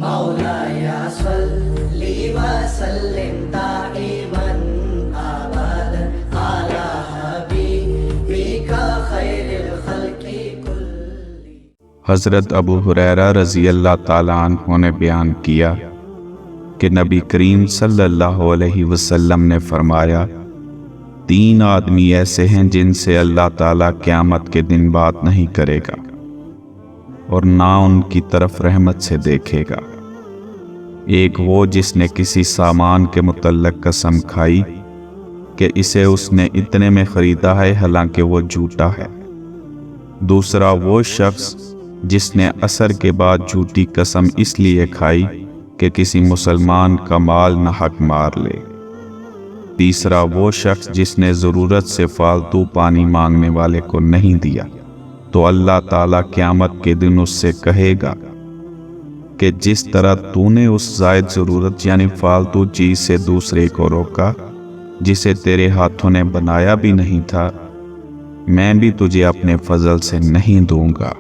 مولاي صل وسلم دائما ابدا على حبيبك خير الخلق كلهم۔ حضرت ابو ہریرہ رضی اللہ تعالیٰ عنہ نے بیان کیا کہ نبی کریم صلی اللہ علیہ وسلم نے فرمایا، 3 آدمی ایسے ہیں جن سے اللہ تعالیٰ قیامت کے دن بات نہیں کرے گا اور نہ ان کی طرف رحمت سے دیکھے گا۔ ایک وہ جس نے کسی سامان کے متعلق قسم کھائی کہ اسے اس نے اتنے میں خریدا ہے حالانکہ وہ جھوٹا ہے۔ دوسرا وہ شخص جس نے عصر کے بعد جھوٹی قسم اس لیے کھائی کہ کسی مسلمان کا مال ناحق مار لے۔ تیسرا وہ شخص جس نے ضرورت سے فالتو پانی مانگنے والے کو نہیں دیا، تو اللہ تعالیٰ قیامت کے دن اس سے کہے گا کہ جس طرح تو نے اس زائد ضرورت یعنی فالتو چیز سے دوسرے کو روکا جسے تیرے ہاتھوں نے بنایا بھی نہیں تھا، میں بھی تجھے اپنے فضل سے نہیں دوں گا۔